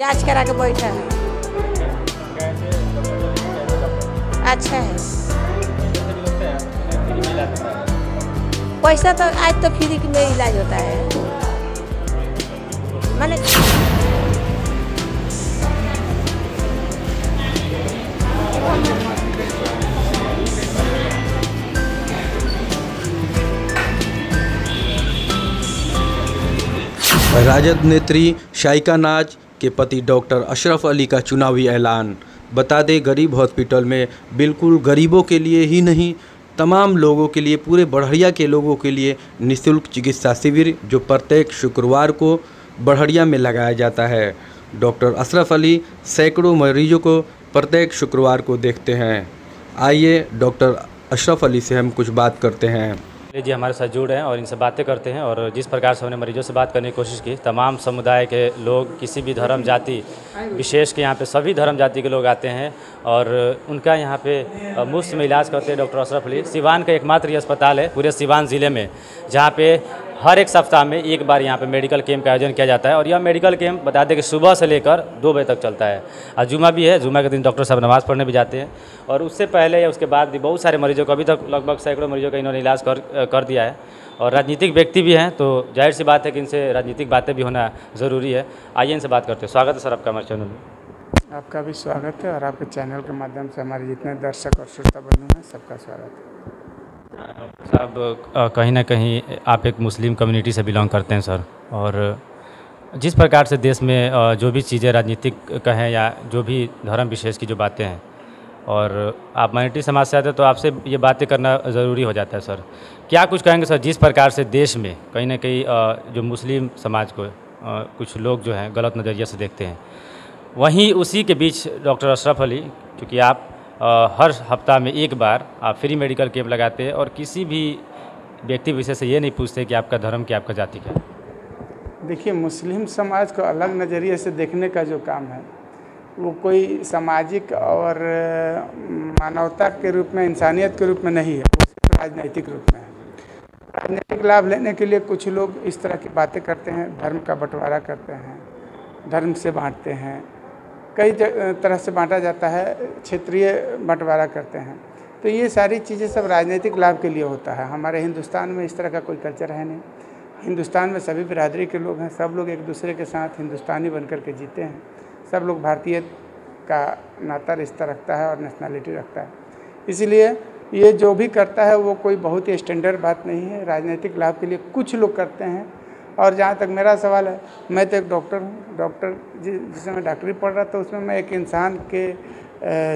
जांच करा के बैठा है। अच्छा है। पैसा तो आज तो फ्री में इलाज होता है। मैंने राजद नेत्री शाइका नाज के पति डॉक्टर अशरफ अली का चुनावी ऐलान। बता दें, गरीब हॉस्पिटल में बिल्कुल गरीबों के लिए ही नहीं, तमाम लोगों के लिए, पूरे बड़हरिया के लोगों के लिए निःशुल्क चिकित्सा शिविर जो प्रत्येक शुक्रवार को बड़हरिया में लगाया जाता है। डॉक्टर अशरफ अली सैकड़ों मरीजों को प्रत्येक शुक्रवार को देखते हैं। आइए डॉक्टर अशरफ अली से हम कुछ बात करते हैं। जी हमारे साथ जुड़ हैं और इनसे बातें करते हैं। और जिस प्रकार से हमने मरीजों से बात करने की कोशिश की, तमाम समुदाय के लोग, किसी भी धर्म जाति विशेष के यहाँ पे सभी धर्म जाति के लोग आते हैं और उनका यहाँ पे मुफ्त में इलाज करते हैं। डॉक्टर अशरफ अली सिवान का एकमात्र ये अस्पताल है पूरे सिवान ज़िले में जहाँ पे हर एक सप्ताह में एक बार यहाँ पे मेडिकल कैंप का आयोजन किया जाता है। और यह मेडिकल कैंप बता दें कि सुबह से लेकर 2 बजे तक चलता है। आज जुमा भी है, जुमा के दिन डॉक्टर साहब नमाज़ पढ़ने भी जाते हैं। और उससे पहले या उसके बाद भी बहुत सारे मरीजों को, अभी तक लगभग सैकड़ों मरीजों का इन्होंने इलाज कर दिया है। और राजनीतिक व्यक्ति भी हैं, तो जाहिर सी बात है कि इनसे राजनीतिक बातें भी होना ज़रूरी है। आइए इनसे बात करते हैं। स्वागत है सर आपका हमारे चैनल में। आपका भी स्वागत है और आपके चैनल के माध्यम से हमारे जितने दर्शक और श्रोता बंधु हैं सबका स्वागत है। साहब, कहीं ना कहीं आप एक मुस्लिम कम्युनिटी से बिलोंग करते हैं सर, और जिस प्रकार से देश में जो भी चीज़ें राजनीतिक कहें या जो भी धर्म विशेष की जो बातें हैं, और आप माइनॉरिटी समाज से आते हैं तो आपसे ये बातें करना ज़रूरी हो जाता है सर। क्या कुछ कहेंगे सर, जिस प्रकार से देश में कहीं ना कहीं जो मुस्लिम समाज को कुछ लोग जो हैं गलत नज़रिए से देखते हैं, वहीं उसी के बीच डॉक्टर अशरफ अली, क्योंकि आप हर हफ्ता में एक बार आप फ्री मेडिकल कैंप लगाते हैं और किसी भी व्यक्ति विशेष से ये नहीं पूछते कि आपका धर्म क्या, आपका जाति क्या। देखिए, मुस्लिम समाज को अलग नज़रिए से देखने का जो काम है वो कोई सामाजिक और मानवता के रूप में, इंसानियत के रूप में नहीं है, वो सिर्फ राजनीतिक रूप में है। राजनीतिक लाभ लेने के लिए कुछ लोग इस तरह की बातें करते हैं, धर्म का बंटवारा करते हैं, धर्म से बांटते हैं, कई तरह से बांटा जाता है, क्षेत्रीय बंटवारा करते हैं। तो ये सारी चीज़ें सब राजनीतिक लाभ के लिए होता है। हमारे हिंदुस्तान में इस तरह का कोई कल्चर है नहीं। हिंदुस्तान में सभी बिरादरी के लोग हैं, सब लोग एक दूसरे के साथ हिंदुस्तानी बनकर के जीते हैं। सब लोग भारतीय का नाता रिश्ता रखता है और नेशनलिटी रखता है। इसलिए ये जो भी करता है वो कोई बहुत ही स्टैंडर्ड बात नहीं है। राजनीतिक लाभ के लिए कुछ लोग करते हैं। और जहाँ तक मेरा सवाल है, मैं तो एक डॉक्टर हूँ। डॉक्टर जिसमें मैं डॉक्टरी पढ़ रहा था उसमें मैं एक इंसान के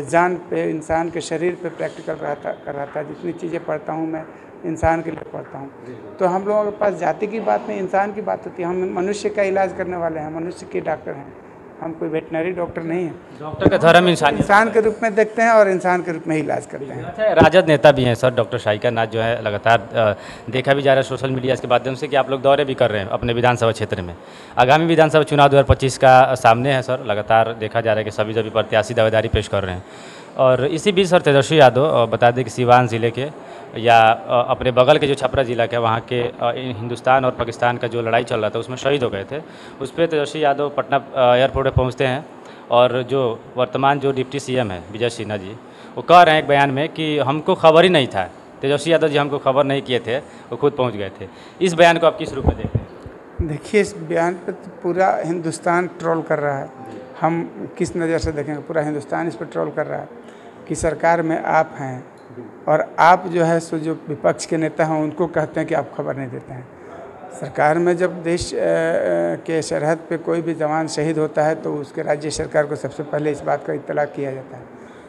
जान पे, इंसान के शरीर पे प्रैक्टिकल कर रहा था। जितनी चीज़ें पढ़ता हूँ मैं इंसान के लिए पढ़ता हूँ। तो हम लोगों के पास जाति की बात नहीं, इंसान की बात होती है। हम मनुष्य का इलाज करने वाले हैं, मनुष्य के डॉक्टर हैं, हम कोई वेटनरी डॉक्टर नहीं है। डॉक्टर का धर्म इंसान के रूप में देखते हैं और इंसान के रूप में ही इलाज करते हैं। अच्छा, राजद नेता भी हैं सर, डॉक्टर शाइका नाज जो है, लगातार देखा भी जा रहा है सोशल मीडिया के माध्यम से कि आप लोग दौरे भी कर रहे हैं अपने विधानसभा क्षेत्र में। आगामी विधानसभा चुनाव 2025 का सामने है सर। लगातार देखा जा रहा है कि सभी प्रत्याशी दावेदारी पेश कर रहे हैं। और इसी बीच सर तेजस्वी यादव, बता दें कि सिवान ज़िले के या अपने बगल के जो छपरा ज़िला के, वहाँ के हिंदुस्तान और पाकिस्तान का जो लड़ाई चल रहा था उसमें शहीद हो गए थे। उस पर तेजस्वी यादव पटना एयरपोर्ट पर पहुँचते हैं और जो वर्तमान जो डिप्टी सीएम है विजय सिन्हा जी, वो कह रहे हैं एक बयान में कि हमको खबर ही नहीं था। तेजस्वी यादव जी हमको खबर नहीं किए थे, वो खुद पहुँच गए थे। इस बयान को आप किस रूप में देखते हैं? देखिए, इस बयान पर तो पूरा हिंदुस्तान ट्रोल कर रहा है। हम किस नज़र से देखेंगे? पूरा हिंदुस्तान इस पर ट्रोल कर रहा है कि सरकार में आप हैं और आप जो है सो जो विपक्ष के नेता हैं उनको कहते हैं कि आप खबर नहीं देते हैं। सरकार में जब देश के सरहद पे कोई भी जवान शहीद होता है तो उसके राज्य सरकार को सबसे पहले इस बात का इत्तला किया जाता है।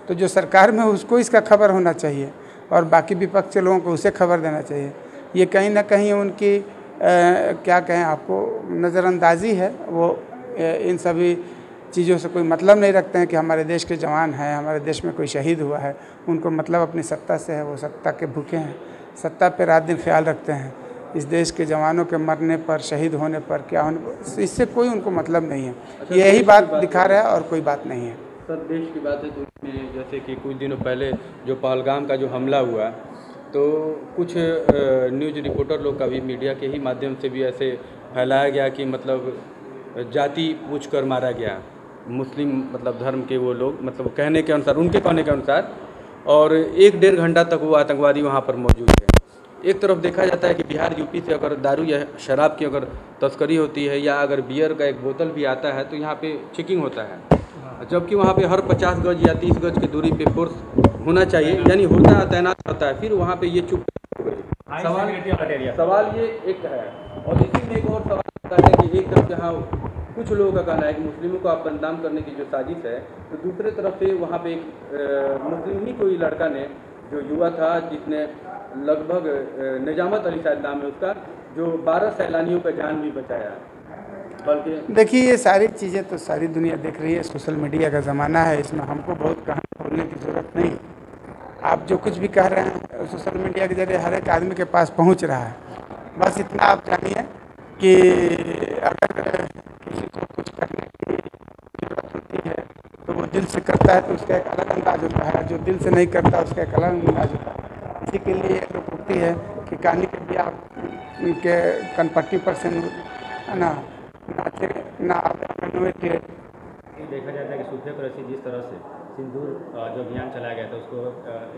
तो जो सरकार में उसको इसका खबर होना चाहिए और बाकी विपक्ष के लोगों को उसे खबर देना चाहिए। ये कहीं ना कहीं उनकी क्या कहें आपको, नज़रअंदाजी है। वो इन सभी चीज़ों से कोई मतलब नहीं रखते हैं कि हमारे देश के जवान हैं, हमारे देश में कोई शहीद हुआ है। उनको मतलब अपनी सत्ता से है, वो सत्ता के भूखे हैं, सत्ता पे रात दिन ख्याल रखते हैं। इस देश के जवानों के मरने पर, शहीद होने पर, क्या होने पर, इससे कोई उनको मतलब नहीं है। यही बात दिखा रहा है और कोई बात नहीं है। सर, देश की बात है तो इसमें जैसे कि कुछ दिनों पहले जो पहलगाम का जो हमला हुआ, तो कुछ न्यूज़ रिपोर्टर लोग का भी, मीडिया के ही माध्यम से भी ऐसे फैलाया गया कि मतलब जाति पूछ कर मारा गया। मुस्लिम मतलब धर्म के वो लोग, मतलब कहने के अनुसार, उनके कहने के अनुसार, और 1-1.5 घंटा तक वो आतंकवादी वहाँ पर मौजूद है। एक तरफ देखा जाता है कि बिहार यूपी से अगर दारू या शराब की अगर तस्करी होती है या अगर बियर का एक बोतल भी आता है तो यहाँ पे चेकिंग होता है, जबकि वहाँ पे हर 50 गज या 30 गज की दूरी पे फोर्स होना चाहिए, यानी होता है, तैनात होता है। फिर वहाँ पे ये चुप सवाल ये एक है। और इसी में एक और सवाल आता है कि एक तरफ जहाँ कुछ लोगों का कहना है कि मुस्लिमों को आप बदनाम करने की जो साजिश है, तो दूसरे तरफ से वहाँ पे एक मुस्लिम ही कोई लड़का ने, जो युवा था जिसने लगभग निजामत अली शायद नाम है उसका, जो 12 सैलानियों का जान भी बचाया। बल्कि देखिए, ये सारी चीज़ें तो सारी दुनिया देख रही है, सोशल मीडिया का ज़माना है, इसमें हमको बहुत कहानी बोलने की ज़रूरत नहीं। आप जो कुछ भी कह रहे हैं सोशल मीडिया के जरिए हर एक आदमी के पास पहुंच रहा है। बस इतना आप जानिए कि अगर किसी को कुछ करने की जरूरत होती है तो वो दिल से करता है तो उसका एक अलग अंदाज होता है, जो दिल से नहीं करता उसका एक अलग अंदाज होता है। इसी के लिए लोग उठती है कि कहानी के भी आप के कनपट्टी पर से ना नाचे ना देखा जाता है कि सूफिया कुरैशी जिस तरह से सिंदूर जो अभियान चलाया गया था उसको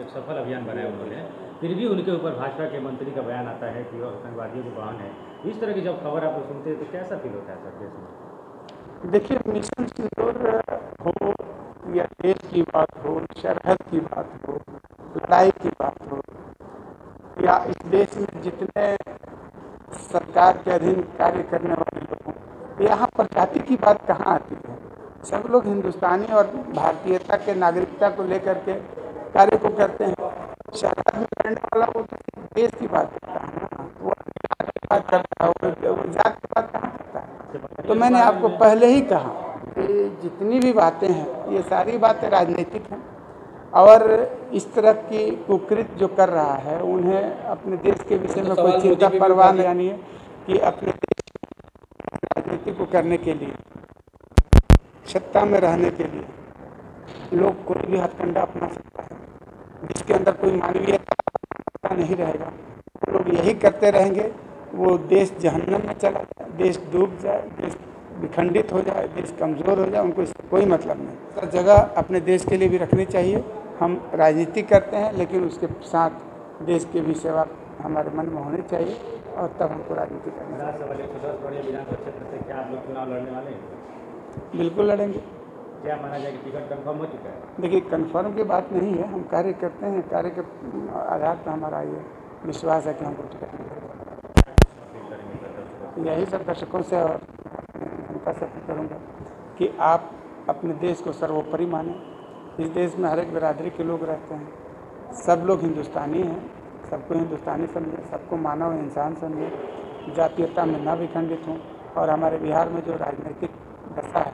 एक सफल अभियान बनाया उन्होंने, फिर भी उनके ऊपर भाजपा के मंत्री का बयान आता है कि वो आतंकवादियों की बहन है। इस तरह की जब खबर आप सुनते हैं तो कैसा फील होता है सर देश में? देखिए, मिशन सिंदूर हो या देश की बात हो, सरहद की बात हो, लड़ाई की बात हो, या इस देश में जितने सरकार के अधीन कार्य करने वाले लोग हों, यहाँ पर जाति की बात कहाँ आती है? सब लोग हिंदुस्तानी और भारतीयता के नागरिकता को लेकर के कार्य को करते हैं। सरहद में लड़ने वाला वो तो देश की बात करता है ना, वो की बात करता है, वो जात की बात कहाँ करता है? तो मैंने आपको पहले ही कहा कि जितनी भी बातें हैं ये सारी बातें राजनीतिक हैं, और इस तरह की कुकृत जो कर रहा है उन्हें अपने देश के विषय में कोई चिंता परवाह नहीं है कि अपने देश राजनीति को करने के लिए, सत्ता में रहने के लिए लोग कोई भी हथकंडा अपना सकता है। जिसके अंदर कोई मानवीयता नहीं रहेगा वो लोग यही करते रहेंगे, वो देश जहन्नम में चला जाए, देश डूब जाए, देश विखंडित हो जाए, देश कमज़ोर हो जाए, उनको इससे कोई मतलब नहीं। हर जगह अपने देश के लिए भी रखनी चाहिए। हम राजनीति करते हैं लेकिन उसके साथ देश की भी सेवा हमारे मन में होनी चाहिए, और तब हमको राजनीति करनी चाहिए। बिल्कुल लड़ेंगे। क्या माना जाए कि टिकट कंफर्म हो चुका है? देखिए, कंफर्म की बात नहीं है, हम कार्य करते हैं, कार्य के आधार पर हमारा ये विश्वास है कि हमको टिकट मिलेगा। यही सब दर्शकों से और जनता से अपील करूँगा कि आप अपने देश को सर्वोपरि मानें। इस देश में हर एक बिरादरी के लोग रहते हैं, सब लोग हिंदुस्तानी हैं, सबको हिंदुस्तानी समझें, सबको मानव इंसान समझें, जातीयता में न विखंडित हों। और हमारे बिहार में जो राजनीतिक दशा है,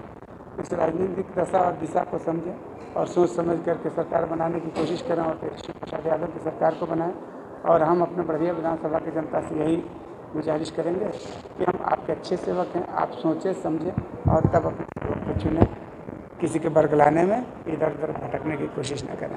इस राजनीतिक दशा और दिशा को समझें और सोच समझ करके सरकार बनाने की कोशिश करें, और तेजस्वी प्रसाद यादव की सरकार को बनाएं। और हम अपने बढ़िया विधानसभा की जनता से यही गुजारिश करेंगे कि हम आपके अच्छे सेवक हैं, आप सोचें समझें और तब अपने सेवक को चुनें, किसी के बरगलाने में इधर उधर भटकने की कोशिश न करें।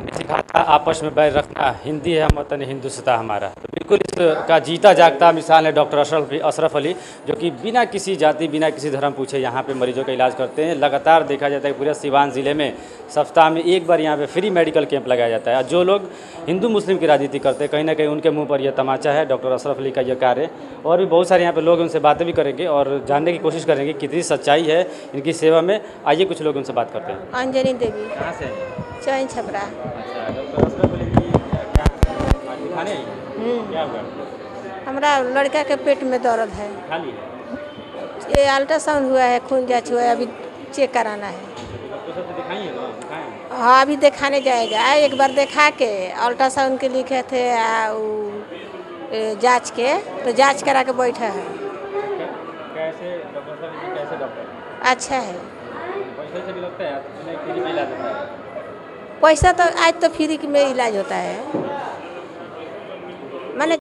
आपस में बैर रखना, हिंदी है हम वतन हिंदुस्तान हमारा, तो बिल्कुल इसका जीता जागता मिसाल है डॉक्टर अशरफ अली, जो कि बिना किसी जाति बिना किसी धर्म पूछे यहाँ पे मरीजों का इलाज करते हैं। लगातार देखा जाता है कि पूरे सीवान ज़िले में सप्ताह में एक बार यहाँ पे फ्री मेडिकल कैंप लगाया जाता है। जो लोग हिंदू मुस्लिम की राजनीति करते हैं कहीं ना कहीं उनके मुँह पर यह तमाचा है डॉक्टर अशरफ अली का यह कार्य। और भी बहुत सारे यहाँ पे लोग उनसे बातें भी करेंगे और जानने की कोशिश करेंगे कितनी सच्चाई है इनकी सेवा में। आइए कुछ लोग उनसे बात करते हैं। अंजनी देवी, कहाँ से चैन छपरा। अच्छा, डॉक्टर अशरफ अली की क्या दिखाने आई? क्या हुआ? हमारा लड़का के पेट में दर्द है, खाली है, ये अल्ट्रासाउंड हुआ है, खून जांच हुआ है, अभी चेक कराना है। डॉक्टर साहब से दिखाइए ना, दिखाएं। हाँ, अभी दिखाने जाएगा, एक बार दिखा के अल्ट्रासाउंड के लिखे थे जांच के, तो जांच करा के बैठा है। कैसे डॉक्टर साहब, कैसे डॉक्टर? अच्छा है। पैसे से भी लगता है, फ्री में इलाज होता है? पैसा तो आज तो फ्री में इलाज होता है।